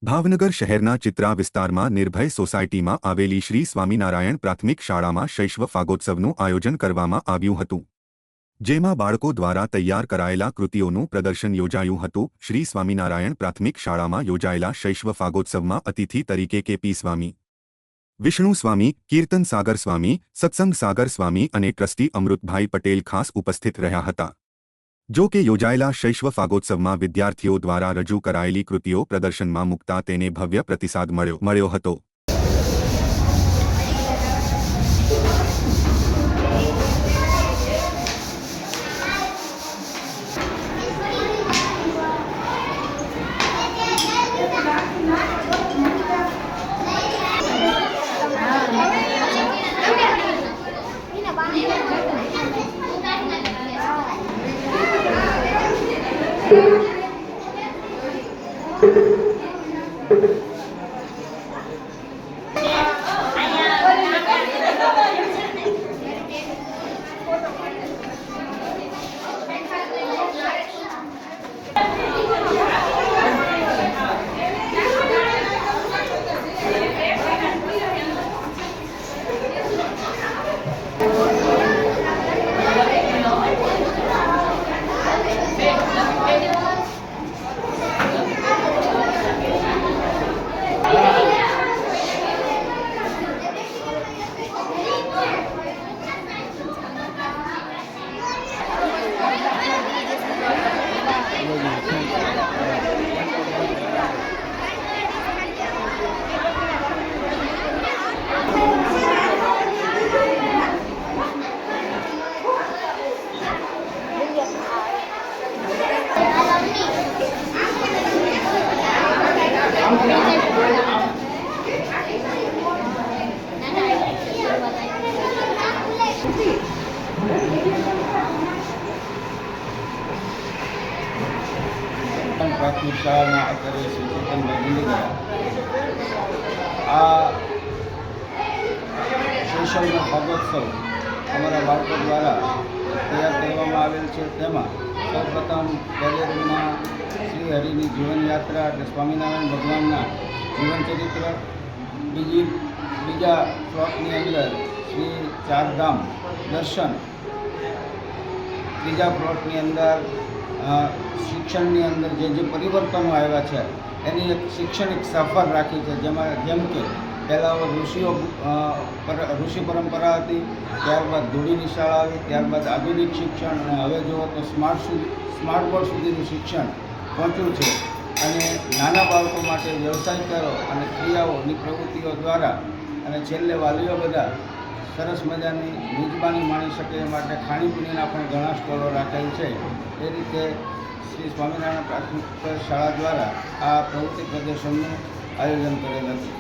ભાવનગર શહેરના ચિત્રા વિસ્તારમાં નિર્ભય સોસાયટીમાં આવેલી શ્રી સ્વામિનારાયણ પ્રાથમિક શાળામાં શૈશવ ફાગોત્સવનું આયોજન કરવામાં આવ્યું હતું, જેમાં બાળકો દ્વારા તૈયાર કરાયેલા કૃતિઓનું પ્રદર્શન યોજાયું હતું। શ્રી સ્વામિનારાયણ પ્રાથમિક શાળામાં યોજાયેલા શૈશવ ફાગોત્સવમાં અતિથિ તરીકે કે.પી. સ્વામી, વિષ્ણુ સ્વામી, કીર્તન સાગર સ્વામી, સત્સંગ સાગર સ્વામી અને ટ્રસ્ટી અમૃતભાઈ પટેલ ખાસ ઉપસ્થિત રહ્યા હતા। જો કે યોજાયેલા શૈશવ ફાગોત્સવમાં વિદ્યાર્થીઓ દ્વારા રજૂ કરાયેલી કૃતિઓ પ્રદર્શનમાં મૂકતા તેને ભવ્ય પ્રતિસાદ મળ્યો હતો। પ્રાથમિક શાળાના આચાર્ય શ્રી ચેતનભાઈ ગુંડલિયા આ શૈશવનો ફાગોત્સવ અમારા બાળકો દ્વારા તૈયાર કરવામાં આવેલ છે। તેમાં સૌપ્રથમ ગેલેરીમાં શ્રી હરિની જીવનયાત્રા એટલે સ્વામિનારાયણ ભગવાનના જીવનચરિત્ર, બીજા પ્લોટની અંદર શ્રી ચારધામ દર્શન, ત્રીજા પ્લોટની અંદર શિક્ષણની અંદર જે પરિવર્તનો આવ્યા છે એની એક શૈક્ષણિક સફર રાખી છે, જેમ કે પહેલાં ઋષિ પરંપરા હતી, ત્યારબાદ ધૂળીની શાળા આવી, ત્યારબાદ આધુનિક શિક્ષણ અને હવે જુઓ તો સ્માર્ટ બોર્ડ સુધીનું શિક્ષણ પહોંચ્યું છે। અને નાના બાળકો માટે વ્યવસાયિકો અને ક્રિયાઓની પ્રવૃત્તિઓ દ્વારા અને છેલ્લે વાલીઓ બધા સરસ મજાની મેજબાની માણી શકે એ માટે ખાણીપીણીના પણ ઘણા સ્ટોલો રાખેલ છે। એ રીતે શ્રી સ્વામિનારાયણ પ્રાથમિક શાળા દ્વારા આ પ્રવૃત્તિ પ્રદર્શનનું આયોજન કરેલ હતું।